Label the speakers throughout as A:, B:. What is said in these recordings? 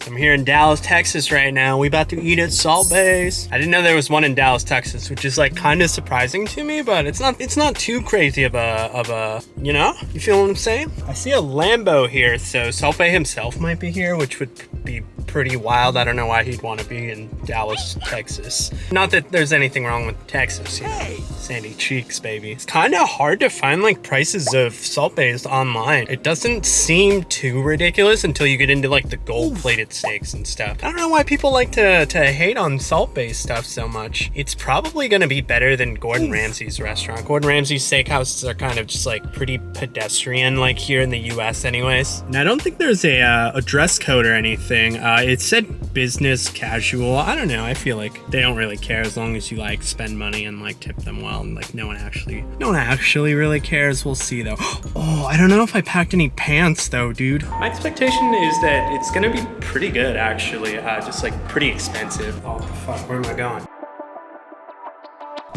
A: I'm here in Dallas, Texas right now. We about to eat at Salt Bae's. I didn't know there was one in Dallas, Texas, which is like kind of surprising to me, but it's not too crazy of a, you know? You feel what I'm saying? I see a Lambo here, so Salt Bae himself might be here, which would be pretty wild. I don't know why he'd want to be in Dallas, Texas. Not that there's anything wrong with Texas, you know? Sandy cheeks, baby. It's kind of hard to find like prices of Salt Bae's online. It doesn't seem too ridiculous until you get into like the gold-plated steaks and stuff. I don't know why people like to hate on Salt Bae stuff so much. It's probably gonna be better than Gordon Ramsay's restaurant. Gordon Ramsay's steakhouses are kind of just like pretty pedestrian, like here in the US anyways. And I don't think there's a dress code or anything. It said business casual. I don't know, I feel like they don't really care as long as you like spend money and like tip them well, and like no one actually really cares. We'll see though. Oh, I don't know if I packed any pants though, dude. My expectation is that it's gonna be pretty good actually, just like pretty expensive. Oh fuck, where am I going?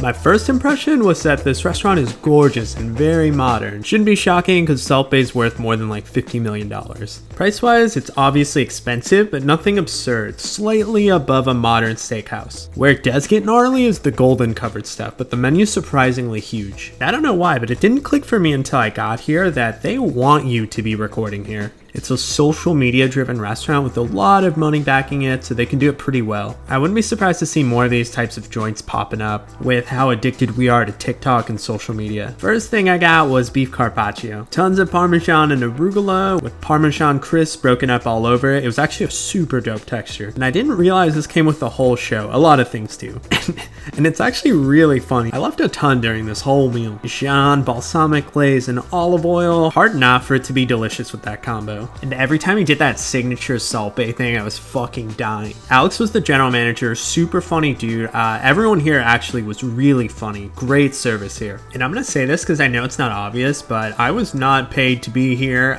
A: My first impression was that this restaurant is gorgeous and very modern. Shouldn't be shocking because Salt Bae's worth more than like $50 million. Price-wise, it's obviously expensive, but nothing absurd, slightly above a modern steakhouse. Where it does get gnarly is the golden covered stuff, but the menu's surprisingly huge. I don't know why, but it didn't click for me until I got here that they want you to be recording here. It's a social media driven restaurant with a lot of money backing it, so they can do it pretty well. I wouldn't be surprised to see more of these types of joints popping up with how addicted we are to TikTok and social media. First thing I got was beef carpaccio. Tons of Parmesan and arugula with Parmesan crisp broken up all over it. It was actually a super dope texture. And I didn't realize this came with the whole show. A lot of things do. And it's actually really funny. I laughed a ton during this whole meal. Dijon, balsamic glaze, and olive oil. Hard not for it to be delicious with that combo. And every time he did that signature Salt Bae thing, I was fucking dying. Alex was the general manager, super funny dude. Everyone here actually was really funny. Great service here. And I'm gonna say this because I know it's not obvious, but I was not paid to be here,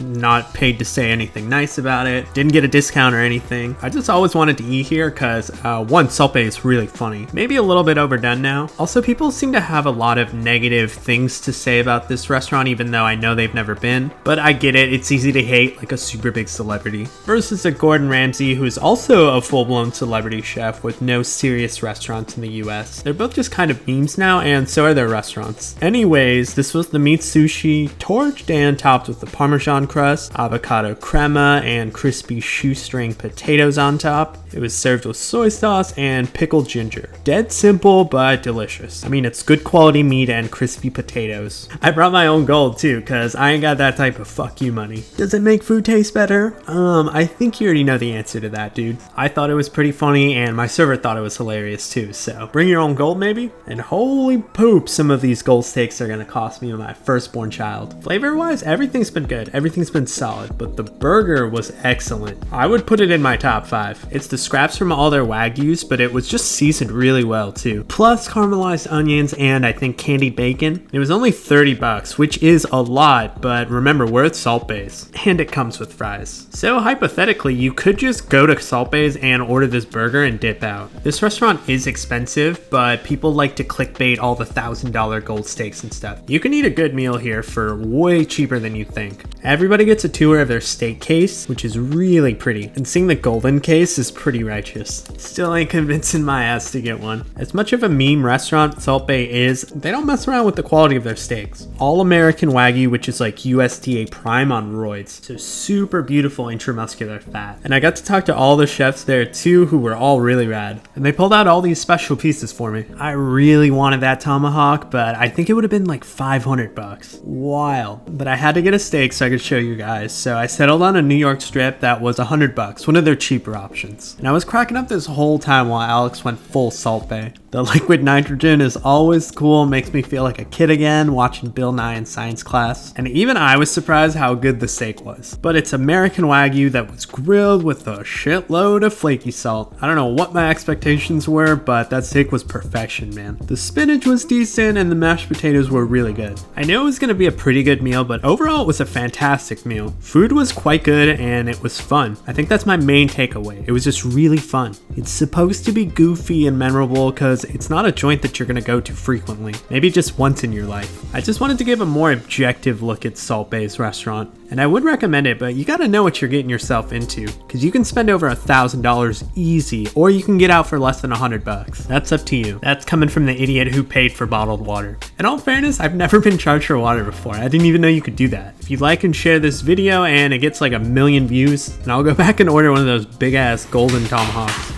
A: not paid to say anything nice about it, didn't get a discount or anything. I just always wanted to eat here because one, Salt Bae is really funny. Maybe a little bit overdone now. Also, people seem to have a lot of negative things to say about this restaurant, even though I know they've never been. But I get it, it's easy to hate like a super big celebrity. Versus a Gordon Ramsay, who's also a full-blown celebrity chef with no serious restaurants in the US. They're both just kind of memes now, and so are their restaurants. Anyways, this was the meat sushi, torched and topped with the Parmesan crust, avocado crema, and crispy shoestring potatoes on top. It was served with soy sauce and pickled ginger. Dead simple, but delicious. I mean, it's good quality meat and crispy potatoes. I brought my own gold too, cause I ain't got that type of fuck you money. Does it make food taste better? I think you already know the answer to that, dude. I thought it was pretty funny, and my server thought it was hilarious too, so bring your own gold maybe? And holy poop, some of these gold steaks are gonna cost me my firstborn child. Flavor-wise, everything's been good. Everything's been solid, but the burger was excellent. I would put it in my top 5. It's the scraps from all their Wagyus, but it was just seasoned really well too. Plus caramelized onions and I think candied bacon. It was only $30, which is a lot, but remember, we're at Salt Bae's, and it comes with fries. So hypothetically, you could just go to Salt Bae's and order this burger and dip out. This restaurant is expensive, but people like to clickbait all the $1,000 gold steaks and stuff. You can eat a good meal here for way cheaper than you think. Everybody gets a tour of their steak case, which is really pretty, and seeing the golden case is pretty righteous. Still ain't convincing my ass to get one. As much of a meme restaurant Salt Bae is, they don't mess around with the quality of their steaks. All American Wagyu, which is like USDA prime on roids, so super beautiful intramuscular fat. And I got to talk to all the chefs there too, who were all really rad. And they pulled out all these special pieces for me. I really wanted that tomahawk, but I think it would have been like $500. Wild. But I had to get a steak so I could show you guys. So I settled on a New York strip that was $100, one of their cheaper options. And I was cracking up this whole time while Alex went full Salt Bae. The liquid nitrogen is always cool, makes me feel like a kid again watching Bill Nye in science class. And even I was surprised how good the steak was. But it's American Wagyu that was grilled with a shitload of flaky salt. I don't know what my expectations were, but that steak was perfection, man. The spinach was decent and the mashed potatoes were really good. I knew it was going to be a pretty good meal, but overall it was a fantastic meal. Food was quite good and it was fun. I think that's my main takeaway. It was just really fun. It's supposed to be goofy and memorable because it's not a joint that you're going to go to frequently. Maybe just once in your life. I just wanted to give a more objective look at Salt Bae's restaurant. And I would recommend it, but you gotta know what you're getting yourself into, because you can spend over $1,000 easy, or you can get out for less than $100. That's up to you. That's coming from the idiot who paid for bottled water. In all fairness, I've never been charged for water before. I didn't even know you could do that. If you like and share this video and it gets like 1 million views, then I'll go back and order one of those big ass golden tomahawks.